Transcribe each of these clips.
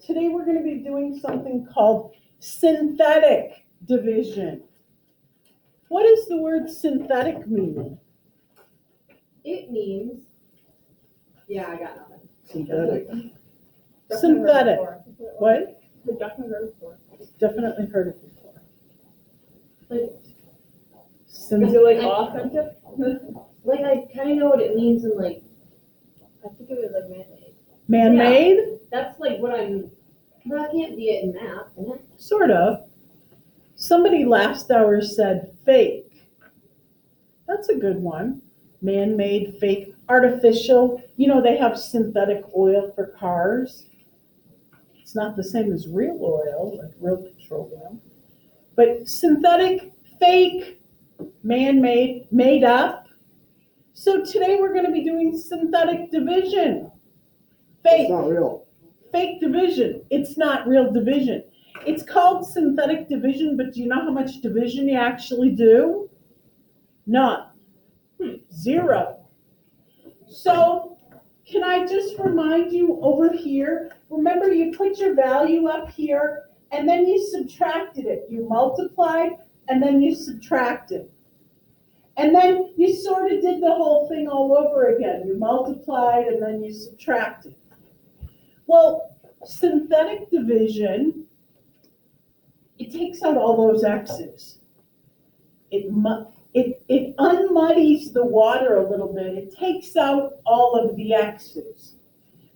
Today we're going to be doing something called synthetic division. What does the word synthetic mean? It means, I got nothing. Synthetic. Synthetic. What? I've definitely heard it before. Definitely heard it before. Like, Is it like authentic? like I kind of know what it means in like, I think it was like man-made. Man-made? That's like what I'm, that can't be it in math, can it? Sort of. Somebody last hour said fake. That's a good one. Man-made, fake, artificial. You know, they have synthetic oil for cars. It's not the same as real oil, like real petroleum. But synthetic, fake, man-made, made up. So today we're going to be doing synthetic division. Fake. It's not real. Fake division. It's not real division. It's called synthetic division, but do you know how much division you actually do? None. Zero. So can I just remind you over here, remember you put your value up here and then you subtracted it. You multiplied and then you subtracted. And then you sort of did the whole thing all over again. You multiplied and then you subtracted. Well, synthetic division, it takes out all those x's. It unmuddies the water a little bit. It takes out all of the x's.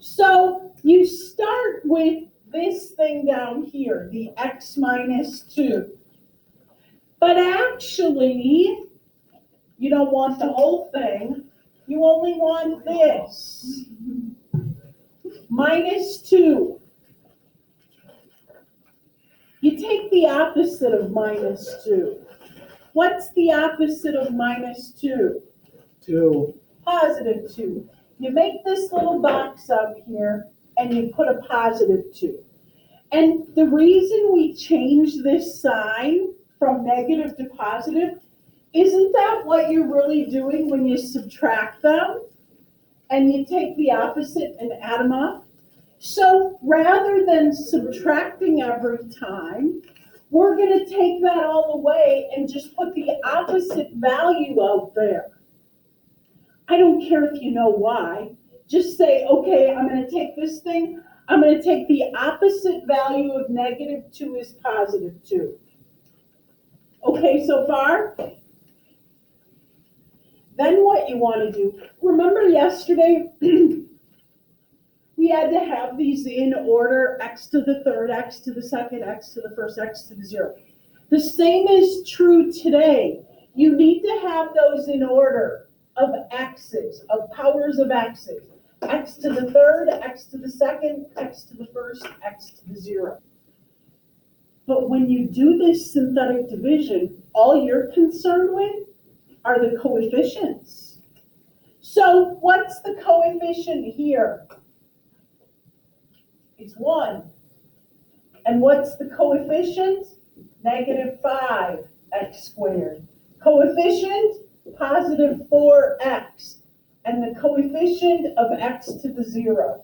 So you start with this thing down here, the x minus 2. But actually, you don't want the whole thing. You only want this. Minus 2. You take the opposite of minus 2. What's the opposite of minus 2? 2. Positive 2. You make this little box up here and you put a positive 2. And the reason we change this sign from negative to positive, isn't that what you're really doing when you subtract them? And you take the opposite and add them up? So rather than subtracting every time, we're going to take that all away and just put the opposite value out there. I don't care if you know why. Just say, okay, I'm going to take this thing. I'm going to take the opposite value of negative 2 is positive 2. Okay, so far? Then what you want to do, remember yesterday, we had to have these in order, x to the third, x to the second, x to the first, x to the 0. The same is true today. You need to have those in order of x's, of powers of x's. X to the third, x to the second, x to the first, x to the 0. But when you do this synthetic division, all you're concerned with are the coefficients. So what's the coefficient here? It's 1. And what's the coefficient? Negative 5x squared. Coefficient? Positive 4x. And the coefficient of x to the 0.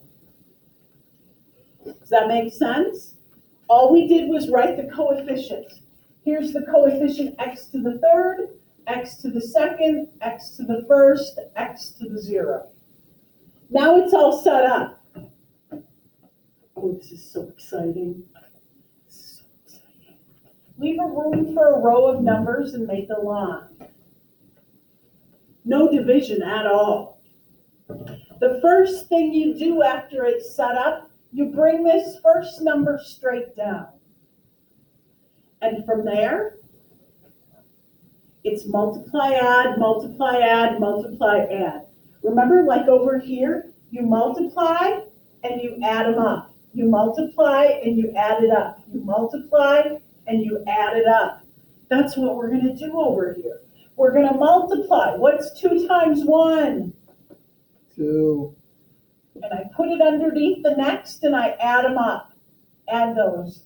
Does that make sense? All we did was write the coefficients. Here's the coefficient x to the third, x to the second, x to the first, x to the 0. Now it's all set up. Oh, this is so exciting. So exciting. Leave a room for a row of numbers and make a line. No division at all. The first thing you do after it's set up, you bring this first number straight down. And from there, it's multiply, add, multiply, add, multiply, add. Remember, like over here, you multiply and you add them up. You multiply and you add it up. You multiply and you add it up. That's what we're going to do over here. We're going to multiply. What's 2 times 1? 2. And I put it underneath the next and I add them up. Add those.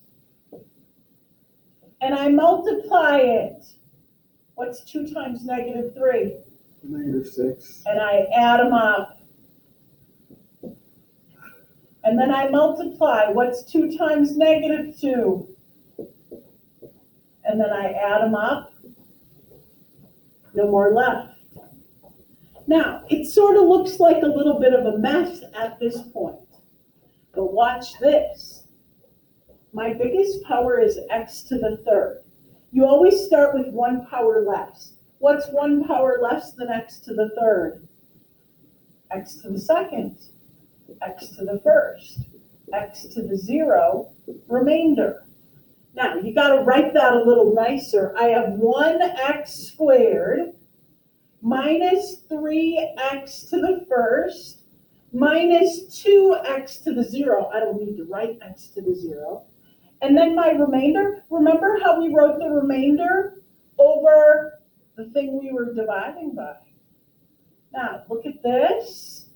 And I multiply it. What's 2 times negative 3? -6. And I add them up. And then I multiply. What's 2 times negative 2? And then I add them up. No more left. Now, it sort of looks like a little bit of a mess at this point. But watch this. My biggest power is x to the third. You always start with 1 power less. What's 1 power less than x to the third? X to the second, x to the first, x to the 0, remainder. Now, you got to write that a little nicer. I have 1x squared minus 3x to the first minus 2x to the 0. I don't need to write x to the 0. And then my remainder, remember how we wrote the remainder over the thing we were dividing by? Now, look at this.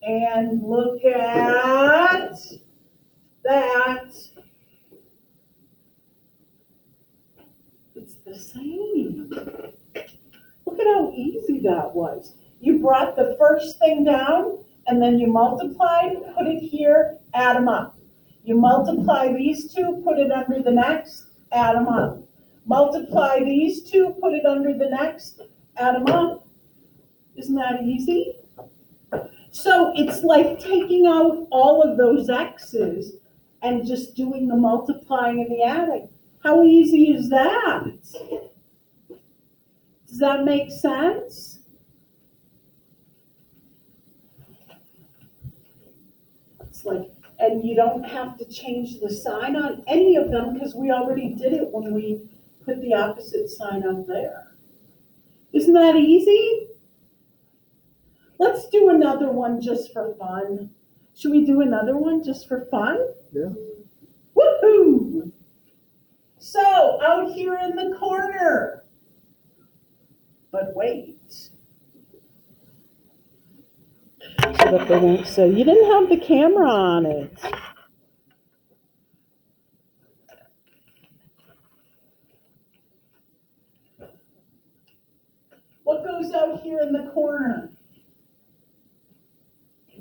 And look at that. It's the same. Look at how easy that was. You brought the first thing down, and then you multiplied, put it here, add them up. You multiply these two, put it under the next, add them up. Multiply these two, put it under the next, add them up. Isn't that easy? So it's like taking out all of those x's and just doing the multiplying and the adding. How easy is that? Does that make sense? It's like, and you don't have to change the sign on any of them because we already did it when we put the opposite sign up there. Isn't that easy? Let's do another one just for fun. Should we do another one just for fun? Yeah. Woohoo! So, out here in the corner. But wait. So that they won't say, you didn't have the camera on it. What goes out here in the corner?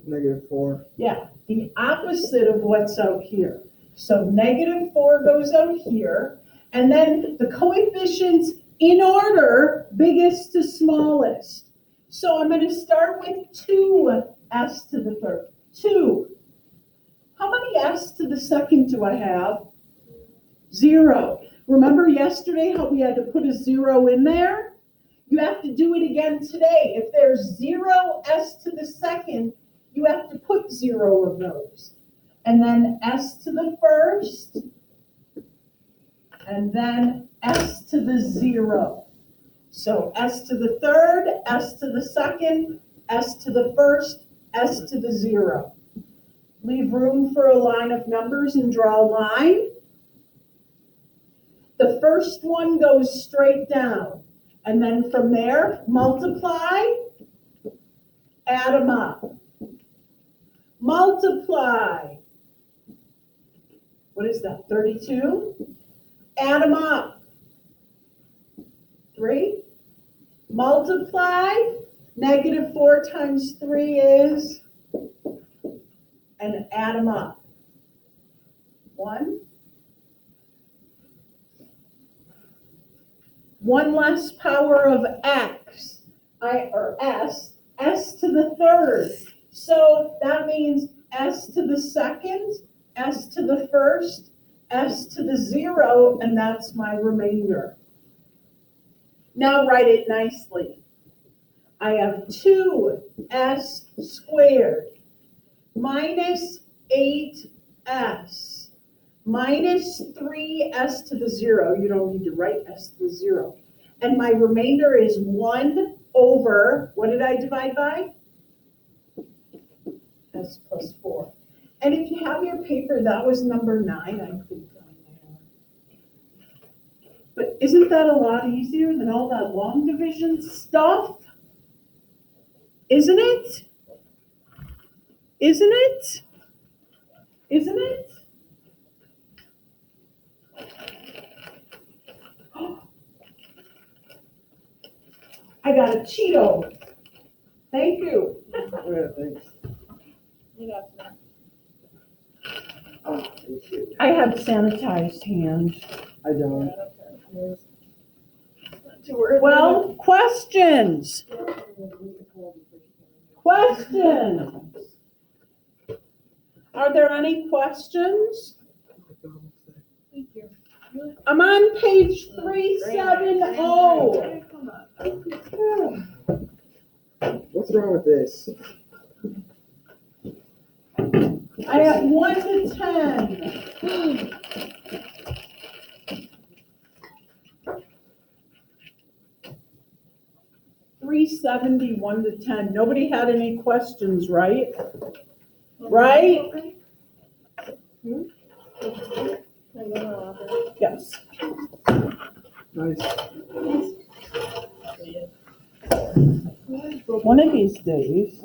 -4. Yeah, the opposite of what's out here. So -4 goes out here, and then the coefficients in order, biggest to smallest. So I'm going to start with 2s to the third. 2. How many s to the second do I have? 0. Remember yesterday how we had to put a 0 in there? You have to do it again today. If there's 0s to the second, you have to put 0 of those. And then s to the first, and then s to the 0. So s to the third, s to the second, s to the first, s to the 0. Leave room for a line of numbers and draw a line. The first one goes straight down. And then from there, multiply, add them up. Multiply. What is that, 32? Add them up. 3. Multiply. -4 times 3 is, and add them up. 1. 1 less power of x, or s to the third. So that means s to the second, s to the first, s to the 0, and that's my remainder. Now write it nicely. I have 2s squared minus 8s minus 3s to the 0. You don't need to write s to the 0. And my remainder is 1 over, what did I divide by? S plus 4. And if you have your paper, that was number 9, I think, on there. But isn't that a lot easier than all that long division stuff? Isn't it? Isn't it? Isn't it? I got a Cheeto. Thank you. Yeah, thanks. I have sanitized hands. I don't. Well, questions? Questions? Are there any questions? I'm on page 370. What's wrong with this? I have 1 to 10. 371 to 10. Nobody had any questions, right? Right? Yes. Nice. One of these days,